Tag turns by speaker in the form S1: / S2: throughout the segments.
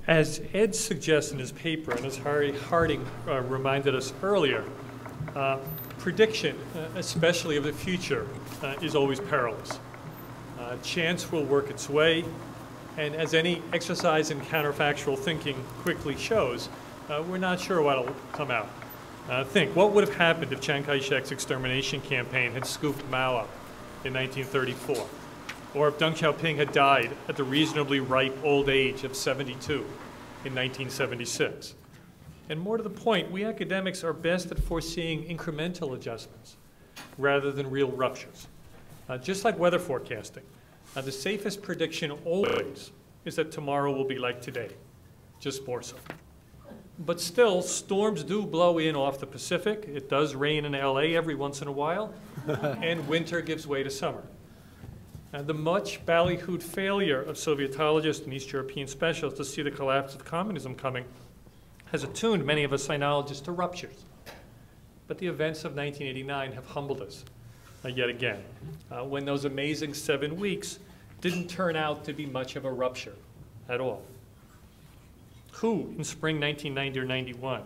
S1: As Ed suggests in his paper, and as Harry Harding reminded us earlier, prediction, especially of the future, is always perilous. Chance will work its way, and as any exercise in counterfactual thinking quickly shows, we're not sure what will come out. Think, what would have happened if Chiang Kai-shek's extermination campaign had scooped Mao up in 1934? Or if Deng Xiaoping had died at the reasonably ripe old age of 72 in 1976? And more to the point, we academics are best at foreseeing incremental adjustments rather than real ruptures. Just like weather forecasting, the safest prediction always is that tomorrow will be like today, just more so. But still, storms do blow in off the Pacific. It does rain in LA every once in a while, and winter gives way to summer. The much ballyhooed failure of Sovietologists and East European specialists to see the collapse of communism coming has attuned many of us sinologists to ruptures. But the events of 1989 have humbled us yet again, when those amazing 7 weeks didn't turn out to be much of a rupture at all. Who, in spring 1990 or 91,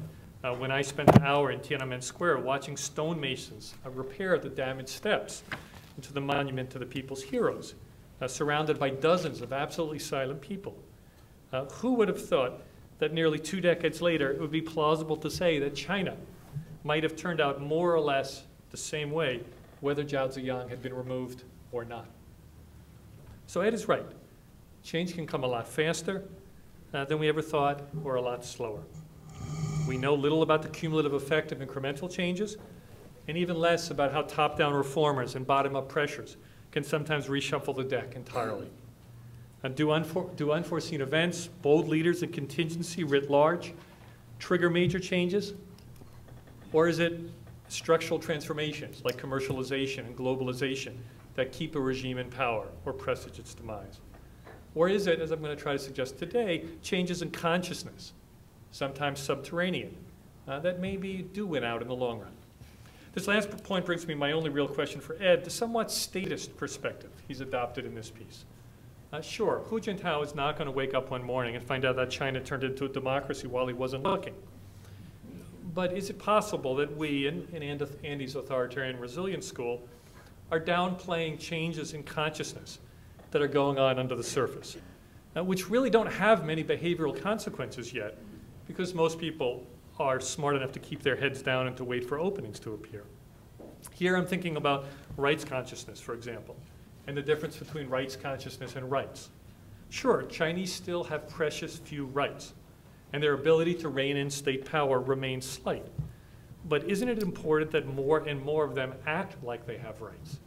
S1: when I spent an hour in Tiananmen Square watching stonemasons repair the damaged steps to the monument to the people's heroes, surrounded by dozens of absolutely silent people. Who would have thought that nearly 2 decades later it would be plausible to say that China might have turned out more or less the same way whether Zhao Ziyang had been removed or not? So Ed is right. Change can come a lot faster than we ever thought, or a lot slower. We know little about the cumulative effect of incremental changes, and even less about how top-down reformers and bottom-up pressures can sometimes reshuffle the deck entirely. Do unforeseen events, bold leaders, and contingency writ large trigger major changes? Or is it structural transformations like commercialization and globalization that keep a regime in power or presage its demise? Or is it, as I'm going to try to suggest today, changes in consciousness, sometimes subterranean, that maybe do win out in the long run? This last point brings me my only real question for Ed, the somewhat statist perspective he's adopted in this piece. Sure, Hu Jintao is not going to wake up one morning and find out that China turned into a democracy while he wasn't looking. But is it possible that we, in Andy's Authoritarian Resilience School, are downplaying changes in consciousness that are going on under the surface, which really don't have many behavioral consequences yet, because most people are smart enough to keep their heads down and to wait for openings to appear. Here I'm thinking about rights consciousness, for example, and the difference between rights consciousness and rights. Sure, Chinese still have precious few rights, and their ability to rein in state power remains slight. But isn't it important that more and more of them act like they have rights?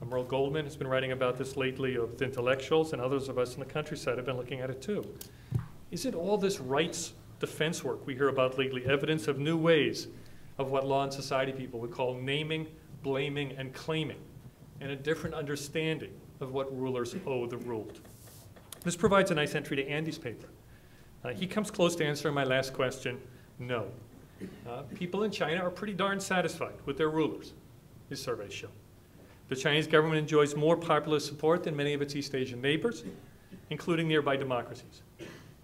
S1: Merle Goldman has been writing about this lately with intellectuals, and others of us in the countryside have been looking at it too. Isn't all this rights defense work we hear about lately evidence of new ways of what law and society people would call naming, blaming, and claiming, and a different understanding of what rulers owe the ruled? This provides a nice entry to Andy's paper. He comes close to answering my last question, no. People in China are pretty darn satisfied with their rulers, his surveys show. The Chinese government enjoys more popular support than many of its East Asian neighbors, including nearby democracies.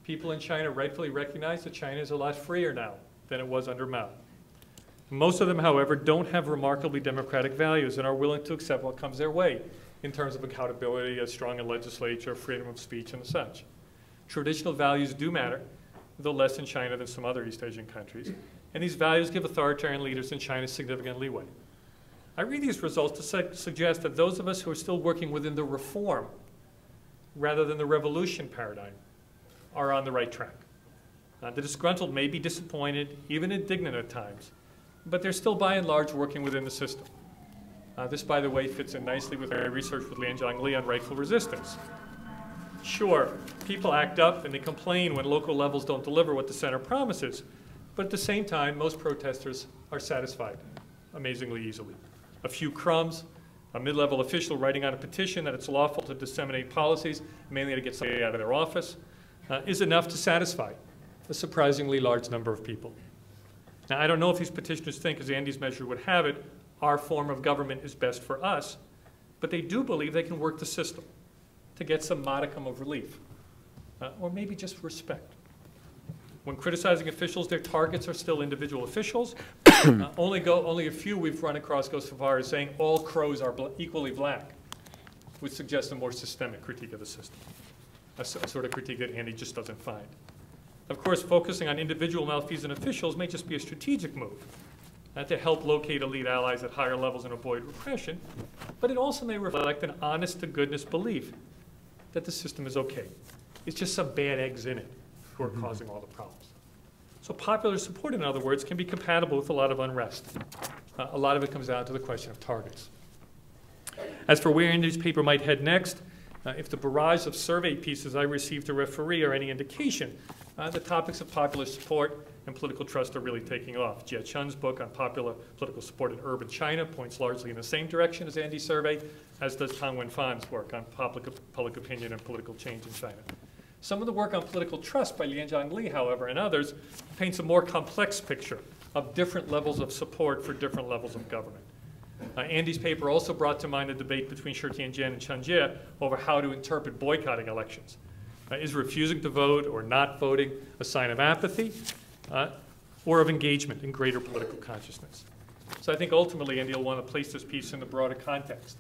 S1: People in China rightfully recognize that China is a lot freer now than it was under Mao. Most of them, however, don't have remarkably democratic values and are willing to accept what comes their way in terms of accountability, a strong legislature, freedom of speech, and such. Traditional values do matter, though less in China than some other East Asian countries, and these values give authoritarian leaders in China significant leeway. I read these results to suggest that those of us who are still working within the reform rather than the revolution paradigm are on the right track. The disgruntled may be disappointed, even indignant at times, but they're still by and large working within the system. This, by the way, fits in nicely with our research with Lianjiang Li on rightful resistance. Sure, people act up and they complain when local levels don't deliver what the center promises, but at the same time, most protesters are satisfied amazingly easily. A few crumbs, a mid-level official writing on a petition that it's lawful to disseminate policies, mainly to get somebody out of their office, is enough to satisfy a surprisingly large number of people. Now, I don't know if these petitioners think, as Andy's measure would have it, our form of government is best for us, but they do believe they can work the system to get some modicum of relief, or maybe just respect. When criticizing officials, their targets are still individual officials. Only a few we've run across go so far as saying all crows are equally black, which suggests a more systemic critique of the system, a sort of critique that Andy just doesn't find. Of course, focusing on individual malfeasant officials may just be a strategic move to help locate elite allies at higher levels and avoid repression, but it also may reflect an honest-to-goodness belief that the system is okay. It's just some bad eggs in it who are causing all the problems. So popular support, in other words, can be compatible with a lot of unrest. A lot of it comes down to the question of targets. As for where Andy's paper might head next, if the barrage of survey pieces I received to referee are any indication, the topics of popular support and political trust are really taking off. Jie Chun's book on popular political support in urban China points largely in the same direction as Andy's survey, as does Tang Wenfan's work on public opinion and political change in China. Some of the work on political trust by Lianjiang Li, however, and others, paints a more complex picture of different levels of support for different levels of government. Andy's paper also brought to mind a debate between Shi Tianjian and Chen Jie over how to interpret boycotting elections. Is refusing to vote or not voting a sign of apathy or of engagement in greater political consciousness? So I think ultimately Andy will want to place this piece in the broader context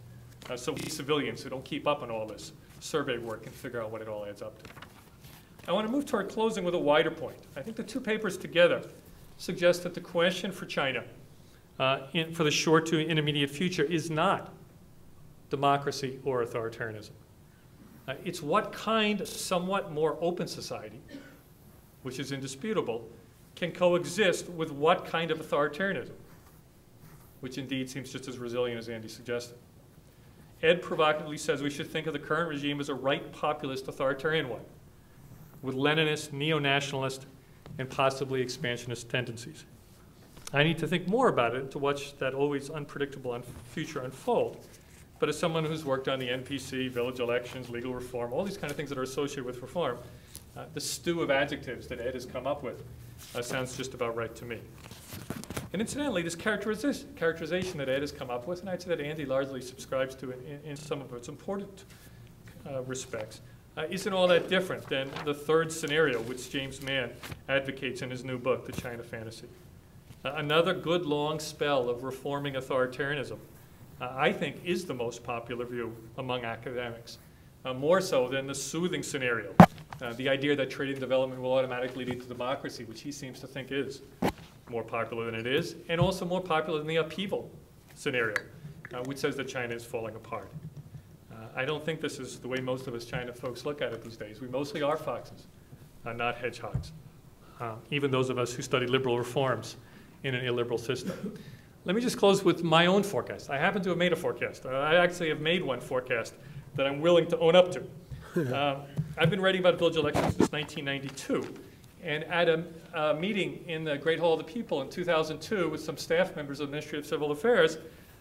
S1: so we civilians who don't keep up on all this survey work can figure out what it all adds up to. I want to move toward closing with a wider point. I think the two papers together suggest that the question for China for the short to intermediate future is not democracy or authoritarianism. It's what kind of somewhat more open society, which is indisputable, can coexist with what kind of authoritarianism, which indeed seems just as resilient as Andy suggested. Ed provocatively says we should think of the current regime as a right populist authoritarian one, with Leninist, neo-nationalist, and possibly expansionist tendencies. I need to think more about it to watch that always unpredictable future unfold. But as someone who's worked on the NPC, village elections, legal reform, all these kind of things that are associated with reform, the stew of adjectives that Ed has come up with sounds just about right to me. And incidentally, this characterization that Ed has come up with, and I'd say that Andy largely subscribes to in some of its important respects, isn't all that different than the third scenario, which James Mann advocates in his new book, The China Fantasy. Another good long spell of reforming authoritarianism, I think, is the most popular view among academics, more so than the soothing scenario, the idea that trade and development will automatically lead to democracy, which he seems to think is more popular than it is, and also more popular than the upheaval scenario, which says that China is falling apart. I don't think this is the way most of us China folks look at it these days. We mostly are foxes, not hedgehogs, even those of us who study liberal reforms in an illiberal system. Let me just close with my own forecast. I happen to have made a forecast. I actually have made one forecast that I'm willing to own up to. I've been writing about village elections since 1992. And at a meeting in the Great Hall of the People in 2002 with some staff members of the Ministry of Civil Affairs,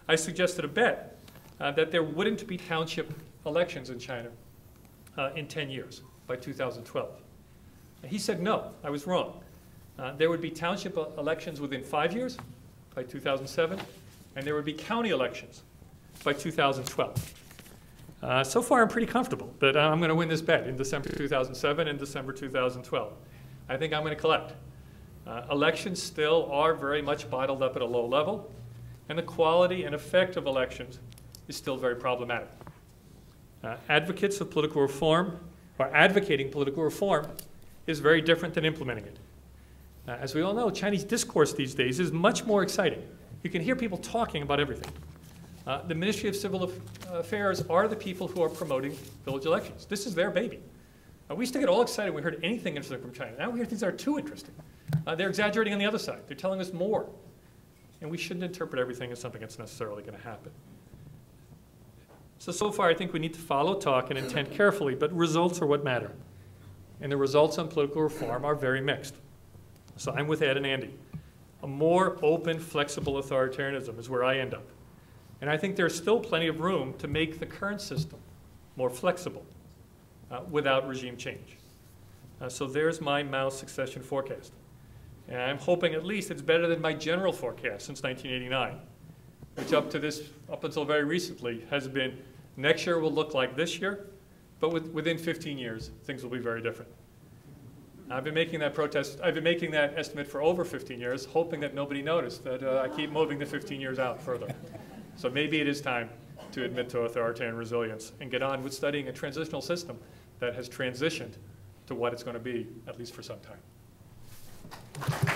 S1: I suggested a bet that there wouldn't be township elections in China in 10 years, by 2012. He said no, I was wrong. There would be township elections within 5 years, by 2007, and there would be county elections by 2012. So far, I'm pretty comfortable that I'm going to win this bet in December 2007 and December 2012. I think I'm going to collect. Elections still are very much bottled up at a low level, and the quality and effect of elections is still very problematic. Advocates of political reform, or advocating political reform, is very different than implementing it. As we all know, Chinese discourse these days is much more exciting. You can hear people talking about everything. The Ministry of Civil Affairs are the people who are promoting village elections. This is their baby. We used to get all excited when we heard anything interesting from China. Now we hear things that are too interesting. They're exaggerating on the other side. They're telling us more. And we shouldn't interpret everything as something that's necessarily going to happen. So far, I think we need to follow talk and intent carefully, but results are what matter. And the results on political reform are very mixed. So I'm with Ed and Andy. A more open, flexible authoritarianism is where I end up. And I think there's still plenty of room to make the current system more flexible without regime change. So there's my Mao succession forecast. And I'm hoping at least it's better than my general forecast since 1989, which up until very recently has been next year will look like this year, but within 15 years, things will be very different. I've been making that estimate for over 15 years, hoping that nobody noticed that I keep moving the 15 years out further. So maybe it is time to admit to authoritarian resilience and get on with studying a transitional system that has transitioned to what it's going to be, at least for some time.